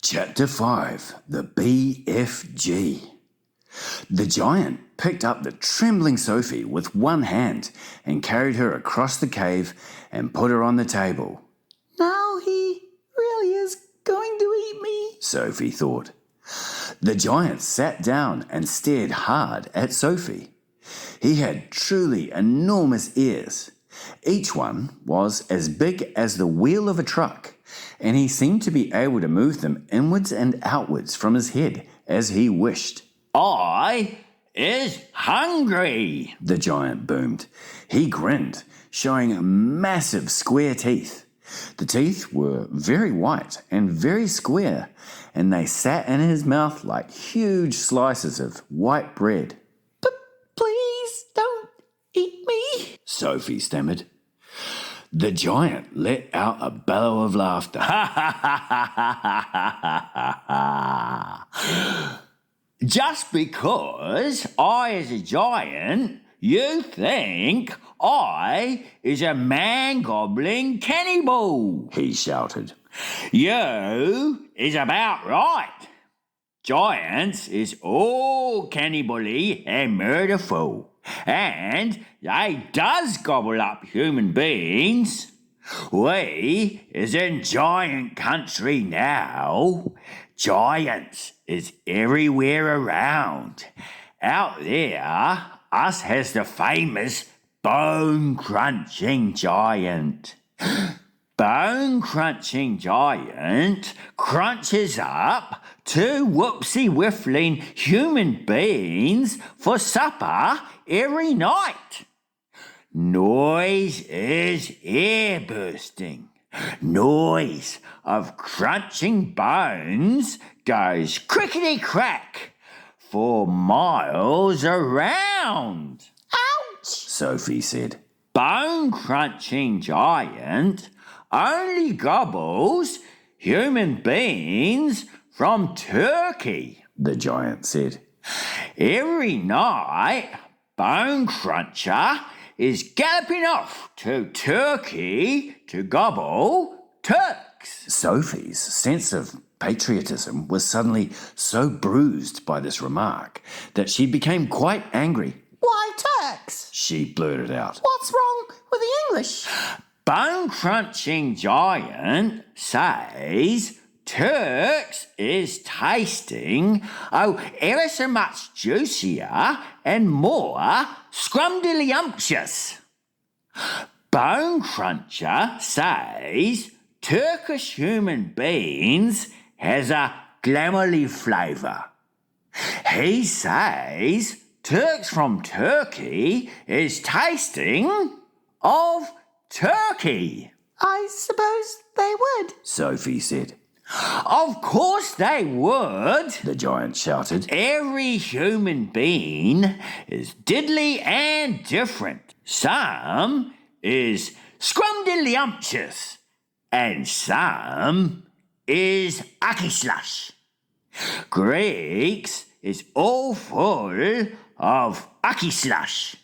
Chapter 5, the BFG. The giant picked up the trembling Sophie with one hand and carried her across the cave and put her on the table. Now he really is going to eat me, Sophie thought. The giant sat down and stared hard at Sophie. He had truly enormous ears. Each one was as big as the wheel of a truck, and he seemed to be able to move them inwards and outwards from his head as he wished. "I is hungry," the giant boomed. He grinned, showing massive square teeth. The teeth were very white and very square, and they sat in his mouth like huge slices of white bread. "But please don't eat me," Sophie stammered. The giant let out a bellow of laughter. "Just because I is a giant, you think I is a man-gobbling cannibal," he shouted. "You is about right. Giants is all cannibally and murderful, and they does gobble up human beings. We is in giant country now. Giants is everywhere around. Out there, us has the famous bone-crunching giant. Bone-crunching giant crunches up 2 whoopsie-whiffling human beings for supper every night. Noise is ear-bursting. Noise of crunching bones goes crickety-crack for miles around." "Ouch!" Sophie said. Bone-crunching giant only gobbles human beings from turkey, the giant said. "Every night, Bone Cruncher is galloping off to Turkey to gobble Turks." Sophie's sense of patriotism was suddenly so bruised by this remark that she became quite angry. "Why Turks?" She blurted out. "What's wrong with the English?" Bone-crunching giant says Turks is tasting ever so much juicier and more scrumdiddlyumptious. Bone Cruncher says Turkish human beans has a glamoury flavour. He says Turks from Turkey is tasting of turkey. "I suppose they would," Sophie said. "Of course they would," the giant shouted. "Every human being is diddly and different. Some is scrumdiddlyumptious, and some is ucky slush. Greeks is all full of ucky slush.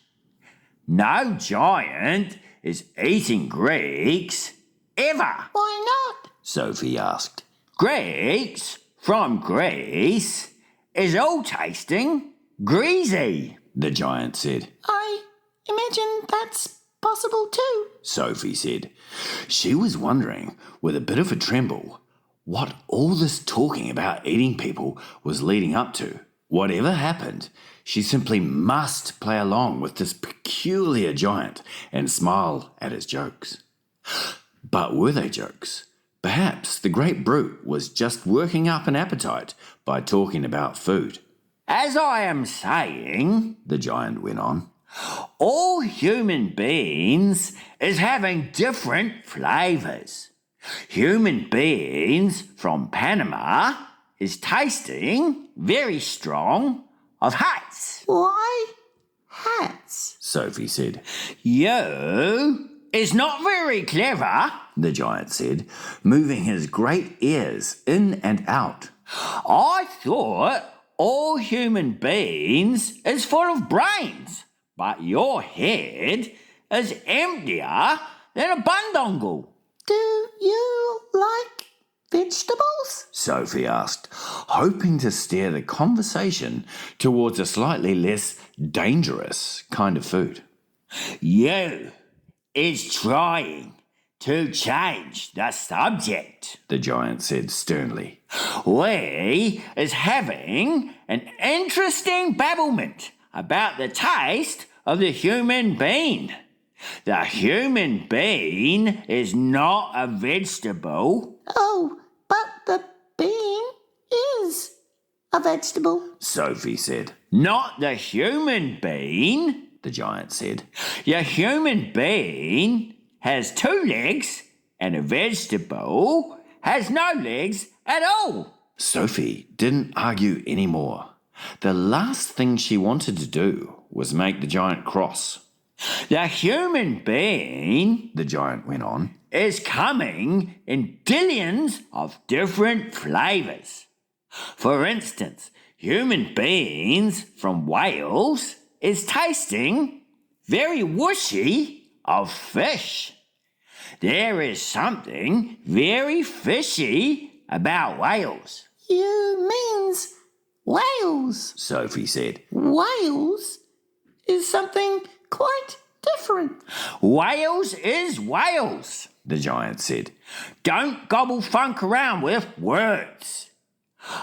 No giant is eating Greeks ever." "Why not?" Sophie asked. "Greeks from Greece is all tasting greasy," the giant said. "I imagine that's possible too," Sophie said. She was wondering, with a bit of a tremble, what all this talking about eating people was leading up to. Whatever happened, she simply must play along with this peculiar giant and smile at his jokes. But were they jokes? Perhaps the great brute was just working up an appetite by talking about food. "As I am saying," the giant went on, "all human beings is having different flavours. Human beings from Panama is tasting very strong of hats." "Why hats?" Sophie said. "You is not very clever," the giant said, moving his great ears in and out. "I thought all human beings is full of brains, but your head is emptier than a bundongle." "Do you like vegetables?" Sophie asked, hoping to steer the conversation towards a slightly less dangerous kind of food. You is trying to change the subject, the giant said sternly. We is having an interesting babblement about the taste of the human bean. The human bean is not a vegetable. Oh, but the bean is a vegetable, Sophie said. Not the human bean, the giant said. Your human bean has 2 legs and a vegetable has no legs at all. Sophie didn't argue anymore. The last thing she wanted to do was make the giant cross. The human bean, the giant went on, is coming in billions of different flavours. For instance, human beans from Wales is tasting very whooshy of fish. There is something very fishy about Wales. You means Wales, Sophie said. Wales is something quite different. Wales is Wales, the giant said. Don't gobble funk around with words.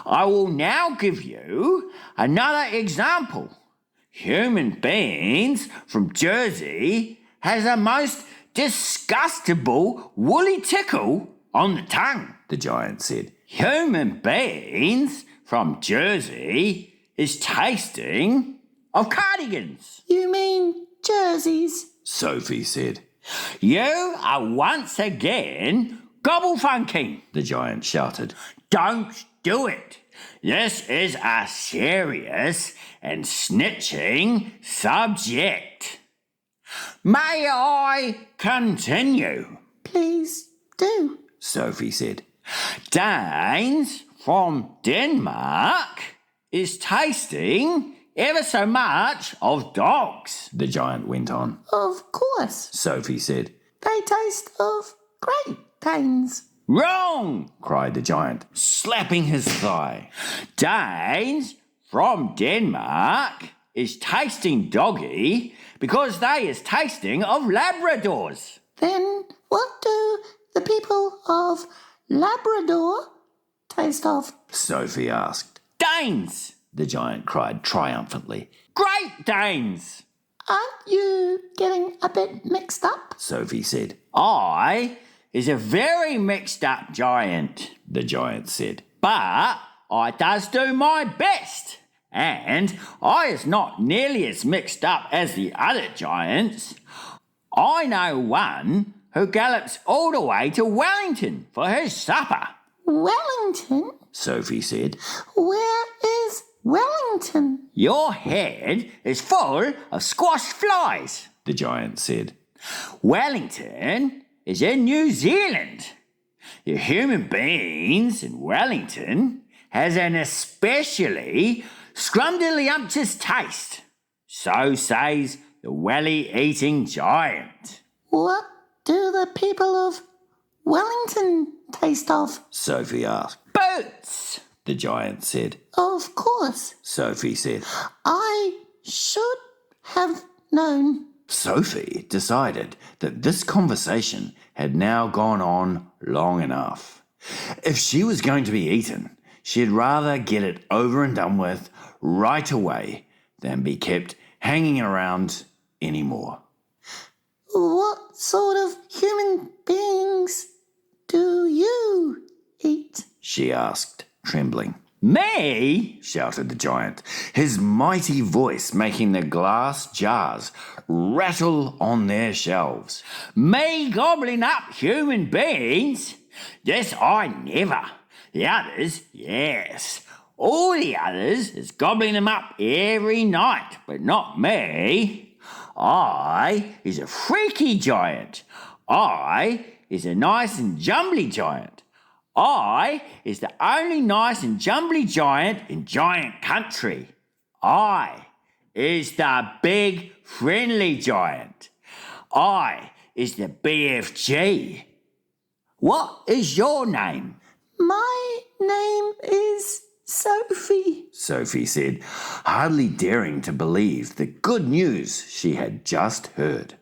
I will now give you another example. Human beings from Jersey has a most disgustable woolly tickle on the tongue, the giant said. Human beings from Jersey is tasting of cardigans. You mean jerseys, Sophie said. You are once again gobble funking, the giant shouted. Don't do it. This is a serious and snitching subject. May I continue? Please do, Sophie said. Danes from Denmark is tasting ever so much of dogs, the giant went on. Of course, Sophie said. They taste of Great Danes. Wrong, cried the giant, slapping his thigh. Danes from Denmark is tasting doggy because they is tasting of Labradors. Then what do the people of Labrador taste of? Sophie asked. Danes, the giant cried triumphantly. Great Danes. Aren't you getting a bit mixed up? Sophie said. I is a very mixed up giant, the giant said. But I does do my best, and I is not nearly as mixed up as the other giants. I know one who gallops all the way to Wellington for his supper. Wellington? Sophie said. Where is Wellington? Your head is full of squash flies, the giant said. Wellington is in New Zealand. The human beings in Wellington has an especially scrumdiddlyumptious taste. So says the welly-eating giant. What do the people of Wellington taste of? Sophie asked. Boots, the giant said. Of course, Sophie said. I should have known. Sophie decided that this conversation had now gone on long enough. If she was going to be eaten, she'd rather get it over and done with right away than be kept hanging around anymore. What sort of human beings do you eat? She asked, trembling. Me? Shouted the giant, his mighty voice making the glass jars rattle on their shelves. Me gobbling up human beings? This I never. The others, yes. All the others is gobbling them up every night, but not me. I is a freaky giant. I is a nice and jumbly giant. I is the only nice and jumbly giant in giant country. I is the big friendly giant. I is the BFG. What is your name? My name Sophie said, hardly daring to believe the good news she had just heard.